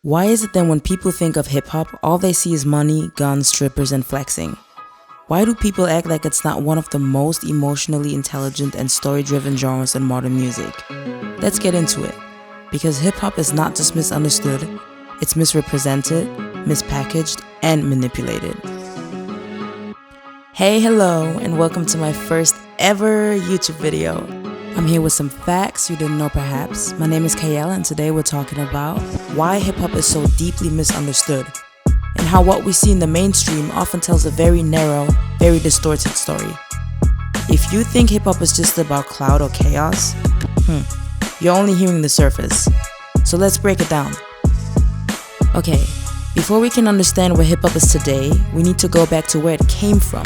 Why is it then when people think of hip-hop, all they see is money, guns, strippers, and flexing? Why do people act like it's not one of the most emotionally intelligent and story-driven genres in modern music? Let's get into it. Because hip-hop is not just misunderstood, it's misrepresented, mispackaged, and manipulated. Hey, hello, and welcome to my first ever YouTube video. I'm here with some facts you didn't know perhaps. My name is Kayelle, and today we're talking about why hip-hop is so deeply misunderstood and how what we see in the mainstream often tells a very narrow, very distorted story. If you think hip-hop is just about clout or chaos, you're only hearing the surface. So let's break it down. Okay, before we can understand where hip-hop is today, we need to go back to where it came from.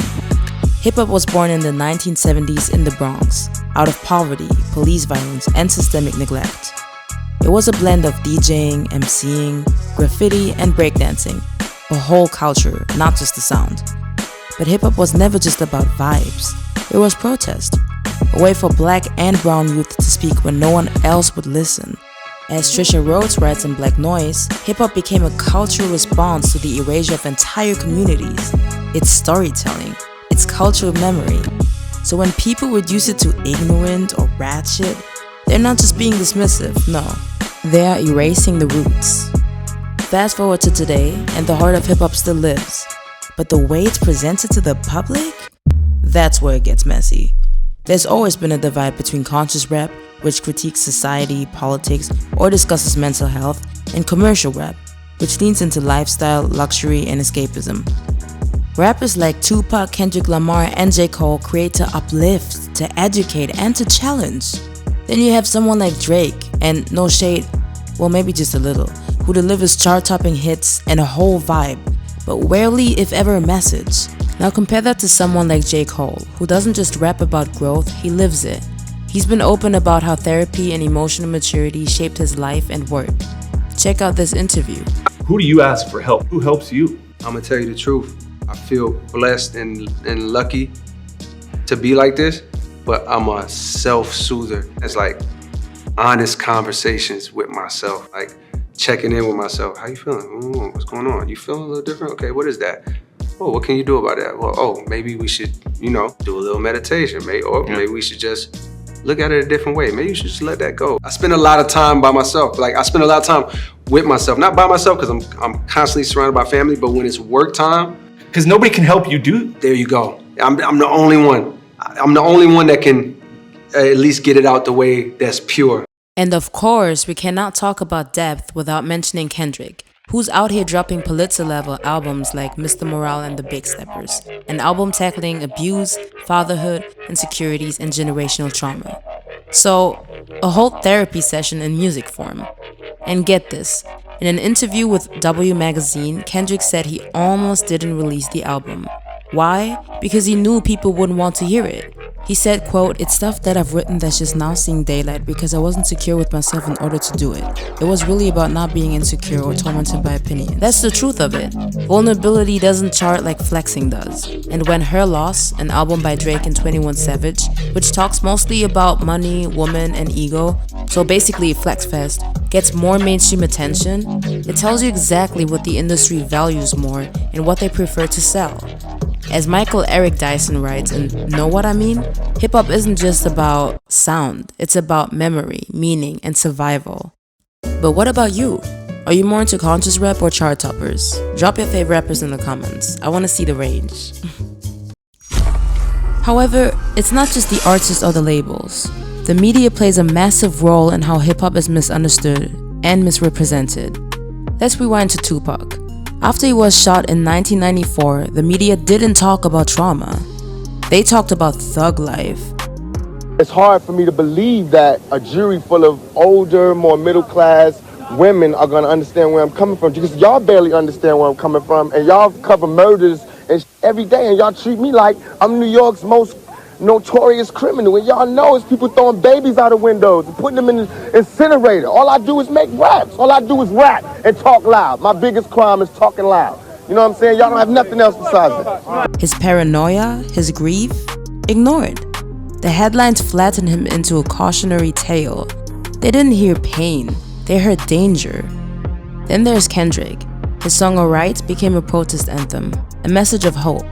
Hip-hop was born in the 1970s in the Bronx, out of poverty, police violence, and systemic neglect. It was a blend of DJing, MCing, graffiti, and breakdancing, a whole culture, not just the sound. But hip-hop was never just about vibes. It was protest, a way for black and brown youth to speak when no one else would listen. As Tricia writes in Black Noise, hip-hop became a cultural response to the erasure of entire communities. It's storytelling. It's cultural memory. So when people reduce it to ignorant or ratchet, they're not just being dismissive, no. They are erasing the roots. Fast forward to today, and the heart of hip-hop still lives. But the way it's presented to the public? That's where it gets messy. There's always been a divide between conscious rap, which critiques society, politics, or discusses mental health, and commercial rap, which leans into lifestyle, luxury, and escapism. Rappers like Tupac, Kendrick Lamar, and J. Cole create to uplift, to educate, and to challenge. Then you have someone like Drake, and no shade, well maybe just a little, who delivers chart-topping hits and a whole vibe, but rarely if ever a message. Now compare that to someone like J. Cole, who doesn't just rap about growth, he lives it. He's been open about how therapy and emotional maturity shaped his life and work. Check out this interview. Who do you ask for help? Who helps you? I'm gonna tell you the truth. I feel blessed and lucky to be like this, but I'm a self-soother. It's like honest conversations with myself, like checking in with myself. How you feeling? Ooh, what's going on? You feeling a little different? Okay, what is that? Oh, what can you do about that? Well, maybe we should, do a little meditation. Maybe we should just look at it a different way. Maybe you should just let that go. I spend a lot of time by myself. Like I spend a lot of time with myself, not by myself because I'm constantly surrounded by family, but when it's work time, because nobody can help you do. There you go. I'm the only one. I'm the only one that can at least get it out the way that's pure. And of course, we cannot talk about depth without mentioning Kendrick, who's out here dropping Pulitzer-level albums like Mr. Morale and the Big Steppers, an album tackling abuse, fatherhood, insecurities, and generational trauma. So, a whole therapy session in music form. And get this, in an interview with W Magazine, Kendrick said he almost didn't release the album. Why? Because he knew people wouldn't want to hear it. He said, quote, "It's stuff that I've written that's just now seeing daylight because I wasn't secure with myself in order to do it. It was really about not being insecure or tormented by opinion." That's the truth of it. Vulnerability doesn't chart like flexing does. And when Her Loss, an album by Drake and 21 Savage, which talks mostly about money, woman, and ego, so basically a flex fest, gets more mainstream attention, it tells you exactly what the industry values more and what they prefer to sell. As Michael Eric Dyson writes in Know What I Mean? Hip-hop isn't just about sound, it's about memory, meaning, and survival. But what about you? Are you more into conscious rap or chart toppers? Drop your favorite rappers in the comments. I want to see the range. However, it's not just the artists or the labels. The media plays a massive role in how hip-hop is misunderstood and misrepresented. Let's rewind to Tupac. After he was shot in 1994, the media didn't talk about trauma. They talked about thug life. It's hard for me to believe that a jury full of older, more middle-class women are going to understand where I'm coming from, because y'all barely understand where I'm coming from, and y'all cover murders and every day, and y'all treat me like I'm New York's most notorious criminal, and y'all know it's people throwing babies out of windows and putting them in the incinerator. All I do is make raps. All I do is rap and talk loud. My biggest crime is talking loud. You know what I'm saying? Y'all don't have nothing else besides that. His paranoia, his grief, ignored. The headlines flattened him into a cautionary tale. They didn't hear pain, they heard danger. Then there's Kendrick. His song Alright became a protest anthem, a message of hope.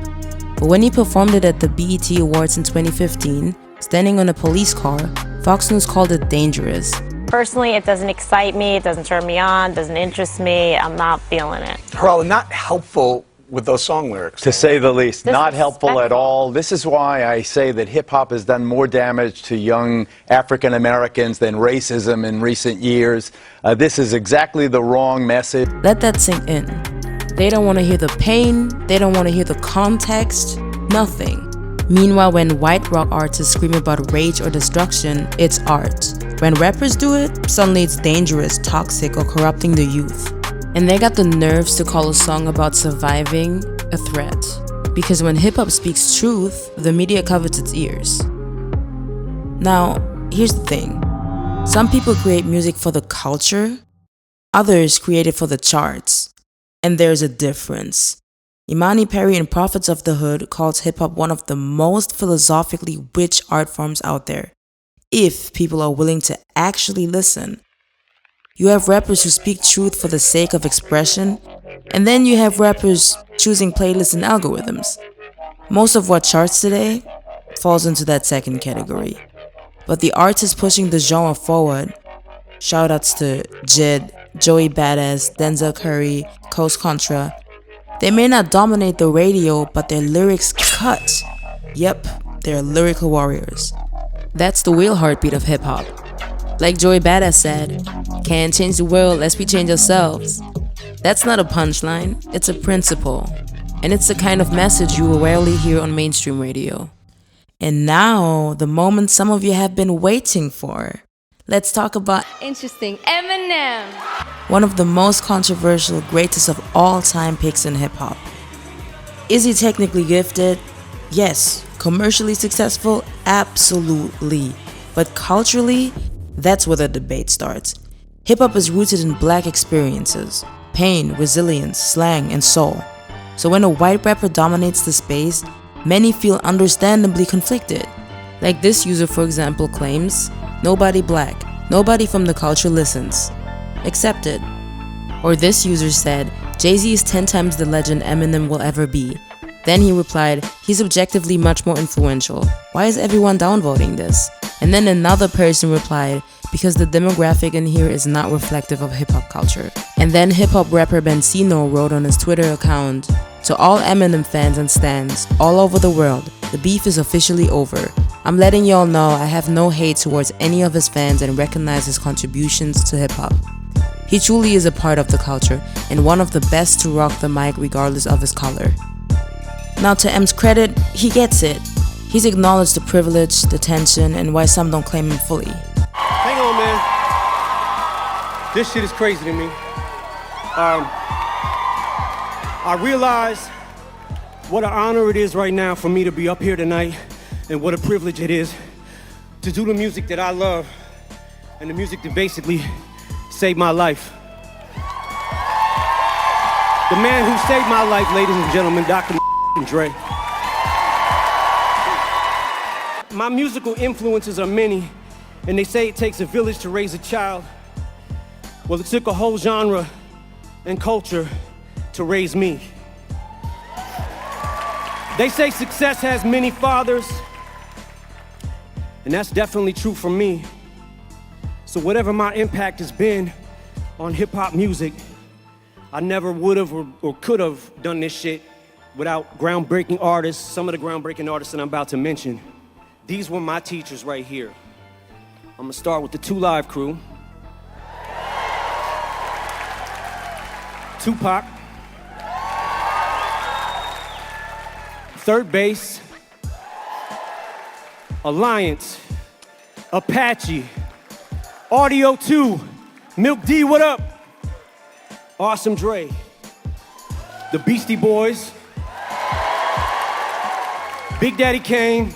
But when he performed it at the BET Awards in 2015, standing on a police car, Fox News called it dangerous. Personally, it doesn't excite me, it doesn't turn me on, doesn't interest me, I'm not feeling it. Well, not helpful with those song lyrics. To say the least, not helpful at Disrespectful. all. This is why I say that hip-hop has done more damage to young African Americans than racism in recent years. This is exactly the wrong message. Let that sink in. They don't want to hear the pain, they don't want to hear the context, nothing. Meanwhile, when white rock artists scream about rage or destruction, it's art. When rappers do it, suddenly it's dangerous, toxic, or corrupting the youth. And they got the nerves to call a song about surviving a threat. Because when hip-hop speaks truth, the media covers its ears. Now, here's the thing. Some people create music for the culture, others create it for the charts. And there's a difference. Imani Perry in Prophets of the Hood calls hip-hop one of the most philosophically rich art forms out there, if people are willing to actually listen. You have rappers who speak truth for the sake of expression, and then you have rappers choosing playlists and algorithms. Most of what charts today falls into that second category. But the artists pushing the genre forward, shoutouts to Jid, Joey Badass, Denzel Curry, Coast Contra, they may not dominate the radio, but their lyrics cut. Yep, they're lyrical warriors. That's the real heartbeat of hip-hop. Like Joey Badass said, can't change the world lest we change ourselves. That's not a punchline, it's a principle. And it's the kind of message you will rarely hear on mainstream radio. And now, the moment some of you have been waiting for. Let's talk about Interesting. Eminem. one of the most controversial, greatest of all time picks in hip-hop. Is he technically gifted? Yes. Commercially successful? Absolutely. But culturally, that's where the debate starts. Hip-hop is rooted in black experiences, pain, resilience, slang, and soul. So when a white rapper dominates the space, many feel understandably conflicted. Like this user, for example, claims, nobody black, nobody from the culture listens. Accepted. Or this user said, Jay-Z is 10 times the legend Eminem will ever be. Then he replied, he's objectively much more influential. Why is everyone downvoting this? And then another person replied, because the demographic in here is not reflective of hip-hop culture. And then hip-hop rapper Benzino wrote on his Twitter account, to all Eminem fans and stans all over the world, the beef is officially over. I'm letting y'all know I have no hate towards any of his fans and recognize his contributions to hip-hop. He truly is a part of the culture and one of the best to rock the mic regardless of his color. Now to M's credit, he gets it. He's acknowledged the privilege, the tension, and why some don't claim him fully. Hang on, man. This shit is crazy to me. I realize what an honor it is right now for me to be up here tonight, and what a privilege it is to do the music that I love and the music that basically saved my life. The man who saved my life, ladies and gentlemen, Dr. Dre. My musical influences are many, and they say it takes a village to raise a child. Well, it took a whole genre and culture to raise me. They say success has many fathers, and that's definitely true for me. So whatever my impact has been on hip-hop music, I never would have or could have done this shit without groundbreaking artists, some of the groundbreaking artists that I'm about to mention. These were my teachers right here. I'm gonna start with the 2 Live crew. Tupac. Third Base. Alliance. Apache. Audio 2. Milk D, what up? Awesome Dre. The Beastie Boys. Big Daddy Kane.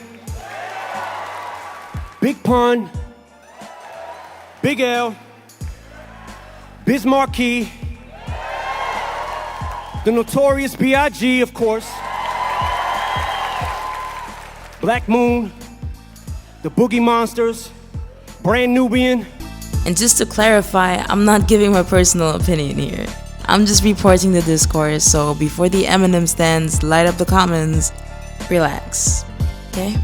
Big Pun. Big L. Biz Markie. The Notorious B.I.G., of course. Black Moon. The Boogie Monsters. Brand Nubian. And just to clarify, I'm not giving my personal opinion here. I'm just reporting the discourse, so before the Eminem stands light up the comments, relax, okay?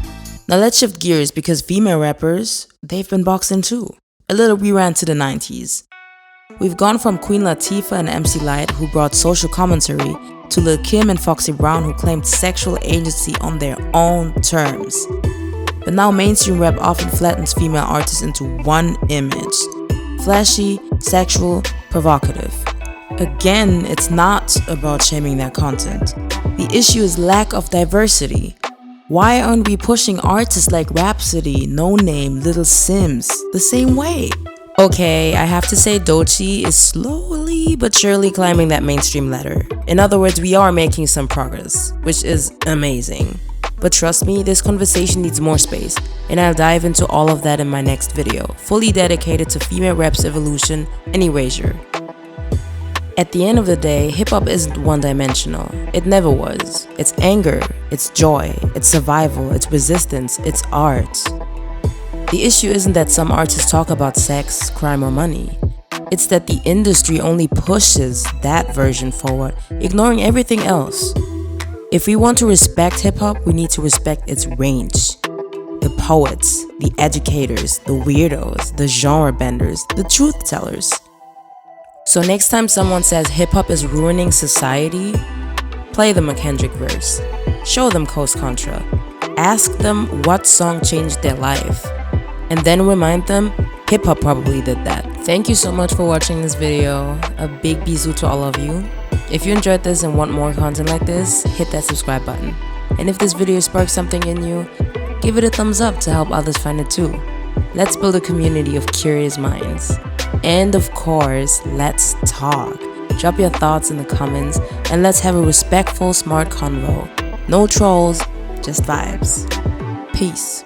Now let's shift gears because female rappers, they've been boxing too. A little rewind to the 90s. We've gone from Queen Latifah and MC Lyte, who brought social commentary, to Lil Kim and Foxy Brown, who claimed sexual agency on their own terms. But now mainstream rap often flattens female artists into one image: flashy, sexual, provocative. Again, it's not about shaming that content. The issue is lack of diversity. Why aren't we pushing artists like Rhapsody, No Name, Little Sims the same way? Okay, I have to say Doechii is slowly but surely climbing that mainstream ladder. In other words, we are making some progress, which is amazing. But trust me, this conversation needs more space, and I'll dive into all of that in my next video, fully dedicated to female rap's evolution and erasure. At the end of the day, hip-hop isn't one-dimensional. It never was. It's anger, it's joy, it's survival, it's resistance, it's art. The issue isn't that some artists talk about sex, crime, or money. It's that the industry only pushes that version forward, ignoring everything else. If we want to respect hip-hop, we need to respect its range. The poets, the educators, the weirdos, the genre benders, the truth tellers. So next time someone says hip-hop is ruining society, play them a Kendrick verse. Show them Coast Contra. Ask them what song changed their life. And then remind them, hip-hop probably did that. Thank you so much for watching this video. A big bisou to all of you. If you enjoyed this and want more content like this, hit that subscribe button. And if this video sparks something in you, give it a thumbs up to help others find it too. Let's build a community of curious minds. And of course, let's talk. Drop your thoughts in the comments and let's have a respectful, smart convo. No trolls, just vibes. Peace.